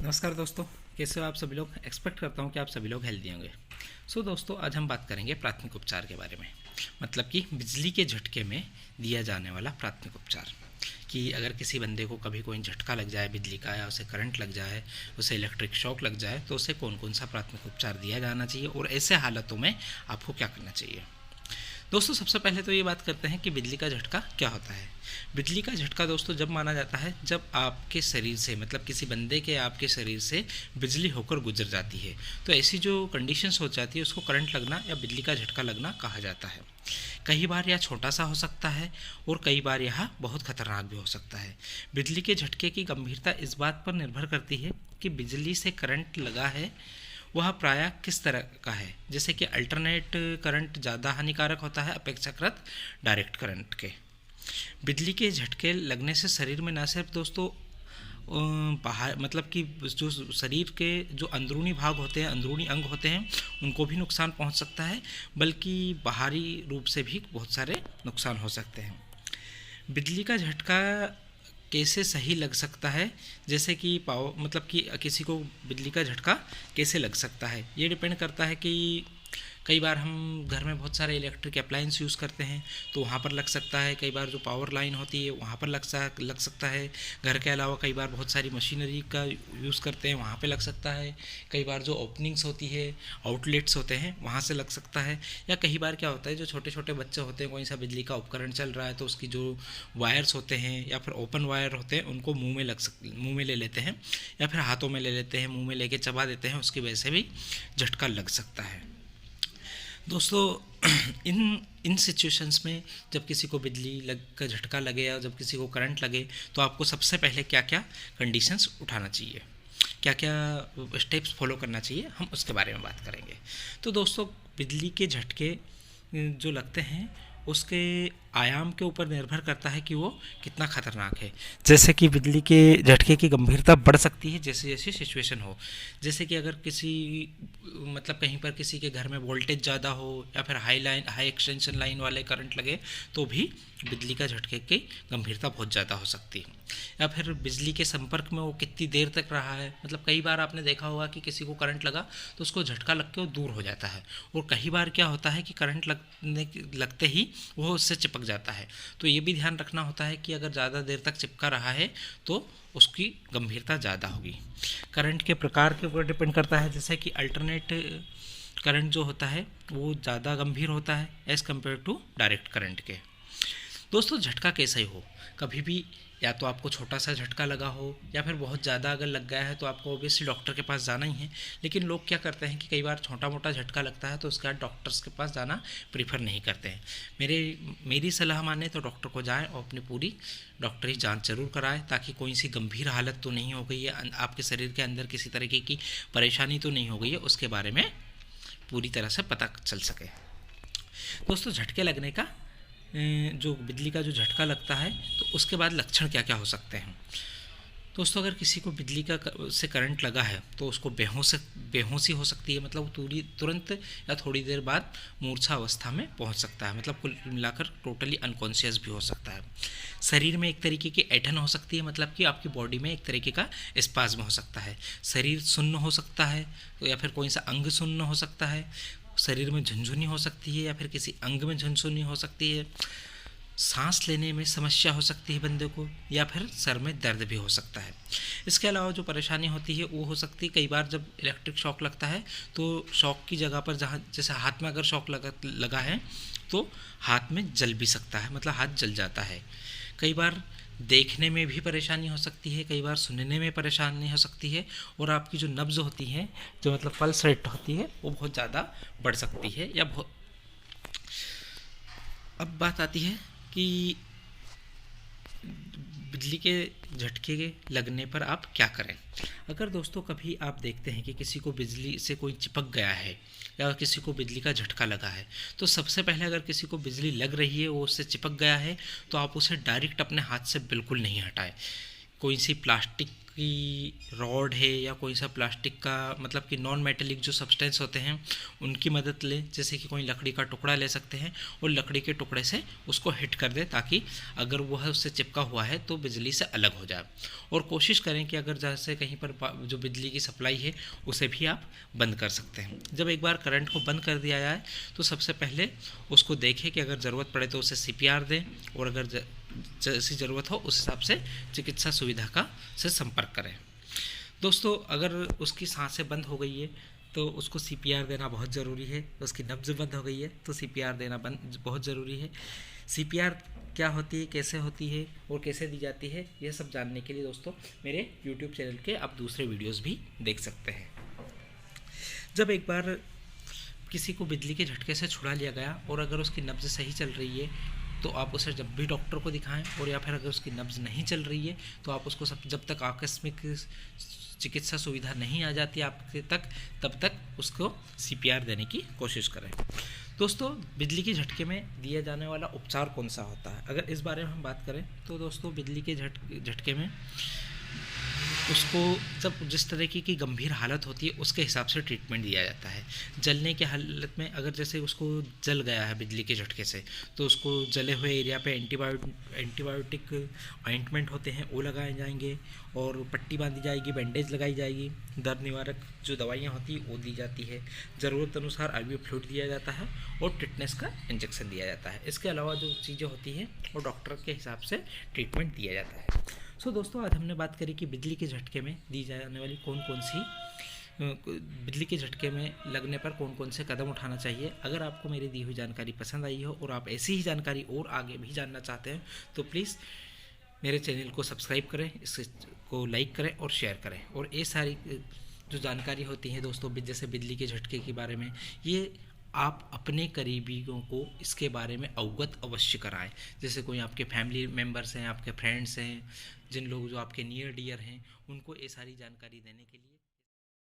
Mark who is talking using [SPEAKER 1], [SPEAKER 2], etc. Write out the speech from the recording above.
[SPEAKER 1] नमस्कार दोस्तों, कैसे हो आप सभी लोग। एक्सपेक्ट करता हूँ कि आप सभी लोग हेल्दी होंगे। दोस्तों, आज हम बात करेंगे प्राथमिक उपचार के बारे में, मतलब कि बिजली के झटके में दिया जाने वाला प्राथमिक उपचार। कि अगर किसी बंदे को कभी कोई झटका लग जाए बिजली का, या उसे करंट लग जाए, उसे इलेक्ट्रिक शॉक लग जाए, तो उसे कौन कौन सा प्राथमिक उपचार दिया जाना चाहिए और ऐसे हालातों में आपको क्या करना चाहिए। दोस्तों, सबसे पहले तो ये बात करते हैं कि बिजली का झटका क्या होता है। बिजली का झटका दोस्तों जब माना जाता है जब आपके शरीर से, मतलब किसी बंदे के आपके शरीर से बिजली होकर गुजर जाती है, तो ऐसी जो कंडीशंस हो जाती है उसको करंट लगना या बिजली का झटका लगना कहा जाता है। कई बार यह छोटा सा हो सकता है और कई बार यह बहुत खतरनाक भी हो सकता है। बिजली के झटके की गंभीरता इस बात पर निर्भर करती है कि बिजली से करंट लगा है वह प्रायः किस तरह का है। जैसे कि अल्टरनेट करंट ज़्यादा हानिकारक होता है अपेक्षाकृत डायरेक्ट करंट के। बिजली के झटके लगने से शरीर में न सिर्फ दोस्तों बाहर, मतलब कि जो शरीर के जो अंदरूनी भाग होते हैं, अंदरूनी अंग होते हैं, उनको भी नुकसान पहुंच सकता है, बल्कि बाहरी रूप से भी बहुत सारे नुकसान हो सकते हैं। बिजली का झटका कैसे सही लग सकता है, जैसे कि पावर, मतलब कि किसी को बिजली का झटका कैसे लग सकता है, ये डिपेंड करता है कि कई बार हम घर में बहुत सारे इलेक्ट्रिक अप्लायंस यूज़ करते हैं तो वहाँ पर लग सकता है। कई बार जो पावर लाइन होती है वहाँ पर लग सकता है। घर के अलावा कई बार बहुत सारी मशीनरी का यूज़ करते हैं, वहाँ पे लग सकता है। कई बार जो ओपनिंग्स होती है, आउटलेट्स होते हैं, वहाँ से लग सकता है। या कई बार क्या होता है, जो छोटे छोटे बच्चे होते हैं, कोई सा बिजली का उपकरण चल रहा है तो उसकी जो वायर्स होते हैं या फिर ओपन वायर होते हैं उनको मुँह में ले लेते हैं, या फिर हाथों में ले लेते हैं, मुँह में लेके चबा देते हैं, उसकी वजह से भी झटका लग सकता है। दोस्तों, इन सिचुएशंस में जब किसी को बिजली का झटका लगे या जब किसी को करंट लगे तो आपको सबसे पहले क्या क्या कंडीशंस उठाना चाहिए, क्या क्या स्टेप्स फॉलो करना चाहिए, हम उसके बारे में बात करेंगे। तो दोस्तों, बिजली के झटके जो लगते हैं उसके आयाम के ऊपर निर्भर करता है कि वो कितना खतरनाक है। जैसे कि बिजली के झटके की गंभीरता बढ़ सकती है जैसे जैसे सिचुएशन हो। जैसे कि अगर किसी, मतलब कहीं पर किसी के घर में वोल्टेज ज़्यादा हो या फिर हाई एक्सटेंशन लाइन वाले करंट लगे तो भी बिजली का झटके की गंभीरता बहुत ज़्यादा हो सकती है। या फिर बिजली के संपर्क में वो कितनी देर तक रहा है, मतलब कई बार आपने देखा होगा कि किसी को करंट लगा तो उसको झटका लग के वो दूर हो जाता है, और कई बार क्या होता है कि करंट लगते ही वो उससे चिपक जाता है। तो ये भी ध्यान रखना होता है कि अगर ज़्यादा देर तक चिपका रहा है तो उसकी गंभीरता ज़्यादा होगी। करंट के प्रकार के ऊपर डिपेंड करता है, जैसे कि अल्टरनेट करंट जो होता है वो ज़्यादा गंभीर होता है as compare to direct current के। दोस्तों, झटका कैसा ही हो, कभी भी या तो आपको छोटा सा झटका लगा हो या फिर बहुत ज़्यादा अगर लग गया है तो आपको ऑब्वियसली डॉक्टर के पास जाना ही है। लेकिन लोग क्या करते हैं कि कई बार छोटा मोटा झटका लगता है तो उसके बाद डॉक्टर्स के पास जाना प्रीफर नहीं करते हैं। मेरी सलाह माने तो डॉक्टर को जाएं और अपनी पूरी डॉक्टरी जांच जरूर कराएं, ताकि कोई सी गंभीर हालत तो नहीं हो गई है, आपके शरीर के अंदर किसी तरीके की परेशानी तो नहीं हो गई है, उसके बारे में पूरी तरह से पता चल सके। दोस्तों, झटके लगने का जो बिजली का जो झटका लगता है तो उसके बाद लक्षण क्या क्या हो सकते हैं। दोस्तों, अगर किसी को बिजली का से करंट लगा है तो उसको बेहोशी हो सकती है, मतलब वो तुरंत या थोड़ी देर बाद मूर्छा अवस्था में पहुंच सकता है, मतलब कुल मिलाकर टोटली अनकॉन्शियस भी हो सकता है। शरीर में एक तरीके की ऐंठन हो सकती है, मतलब कि आपकी बॉडी में एक तरीके का स्पाज्म हो सकता है। शरीर सुन्न हो सकता है, या फिर कोई सा अंग सुन्न हो सकता है। शरीर में झुनझुनी हो सकती है या फिर किसी अंग में झुनझुनी हो सकती है। सांस लेने में समस्या हो सकती है बंदे को, या फिर सर में दर्द भी हो सकता है। इसके अलावा जो परेशानी होती है वो हो सकती है, कई बार जब इलेक्ट्रिक शॉक लगता है तो शॉक की जगह पर, जहाँ जैसे हाथ में अगर शॉक लगा है तो हाथ में जल भी सकता है, मतलब हाथ जल जाता है। कई बार देखने में भी परेशानी हो सकती है, कई बार सुनने में परेशानी हो सकती है, और आपकी जो नब्ज़ होती है, जो मतलब पल्स रेट होती है, वो बहुत ज़्यादा बढ़ सकती है या बहुत। अब बात आती है कि बिजली के झटके के लगने पर आप क्या करें। अगर दोस्तों कभी आप देखते हैं कि किसी को बिजली से कोई चिपक गया है या किसी को बिजली का झटका लगा है, तो सबसे पहले अगर किसी को बिजली लग रही है, वो उससे चिपक गया है, तो आप उसे डायरेक्ट अपने हाथ से बिल्कुल नहीं हटाएं। कोई सी प्लास्टिक की रॉड है या कोई सा प्लास्टिक का मतलब कि नॉन मेटेलिक जो सब्सटेंस होते हैं उनकी मदद लें, जैसे कि कोई लकड़ी का टुकड़ा ले सकते हैं और लकड़ी के टुकड़े से उसको हिट कर दें ताकि अगर वह उससे चिपका हुआ है तो बिजली से अलग हो जाए। और कोशिश करें कि अगर जैसे कहीं पर जो बिजली की सप्लाई है उसे भी आप बंद कर सकते हैं। जब एक बार करंट को बंद कर दिया जाए तो सबसे पहले उसको देखें कि अगर ज़रूरत पड़े तो उसे CPR दें, और अगर जैसी ज़रूरत हो उस हिसाब से चिकित्सा सुविधा का से संपर्क करें। दोस्तों, अगर उसकी सांसें बंद हो गई है तो उसको CPR देना बहुत ज़रूरी है। उसकी नब्ज़ बंद हो गई है तो CPR देना बहुत ज़रूरी है। CPR क्या होती है, कैसे होती है और कैसे दी जाती है, यह सब जानने के लिए दोस्तों मेरे YouTube चैनल के आप दूसरे वीडियोस भी देख सकते हैं। जब एक बार किसी को बिजली के झटके से छुड़ा लिया गया और अगर उसकी नब्ज़ सही चल रही है तो आप उसे जब भी डॉक्टर को दिखाएं, और या फिर अगर उसकी नब्ज़ नहीं चल रही है तो आप उसको जब तक आकस्मिक चिकित्सा सुविधा नहीं आ जाती आपके तक, तब तक उसको CPR देने की कोशिश करें। दोस्तों, बिजली के झटके में दिया जाने वाला उपचार कौन सा होता है, अगर इस बारे में हम बात करें तो दोस्तों बिजली के झटके में उसको जब जिस तरीके की गंभीर हालत होती है उसके हिसाब से ट्रीटमेंट दिया जाता है। जलने की हालत में अगर जैसे उसको जल गया है बिजली के झटके से तो उसको जले हुए एरिया पे एंटीबायोटिक ऑइंटमेंट होते हैं वो लगाए जाएंगे, और पट्टी बांधी जाएगी, बैंडेज लगाई जाएगी, दर्द निवारक जो दवाइयाँ होती हैं वो दी जाती है, ज़रूरत अनुसार IV फ्लूइड दिया जाता है और टिटनेस का इंजेक्शन दिया जाता है। इसके अलावा जो चीज़ें होती हैं वो डॉक्टर के हिसाब से ट्रीटमेंट दिया जाता है। सो दोस्तों, आज हमने बात करी कि बिजली के झटके में दी जाने वाली कौन कौन सी बिजली के झटके में लगने पर कौन कौन से कदम उठाना चाहिए। अगर आपको मेरी दी हुई जानकारी पसंद आई हो और आप ऐसी ही जानकारी और आगे भी जानना चाहते हैं तो प्लीज़ मेरे चैनल को सब्सक्राइब करें, इसको लाइक करें और शेयर करें। और ये सारी जो जानकारी होती है दोस्तों जैसे बिजली के झटके के बारे में, ये आप अपने करीबियों को इसके बारे में अवगत अवश्य कराएं। जैसे कोई आपके फैमिली मेम्बर्स हैं, आपके फ्रेंड्स हैं, जिन लोग जो आपके नियर डियर हैं, उनको ये सारी जानकारी देने के लिए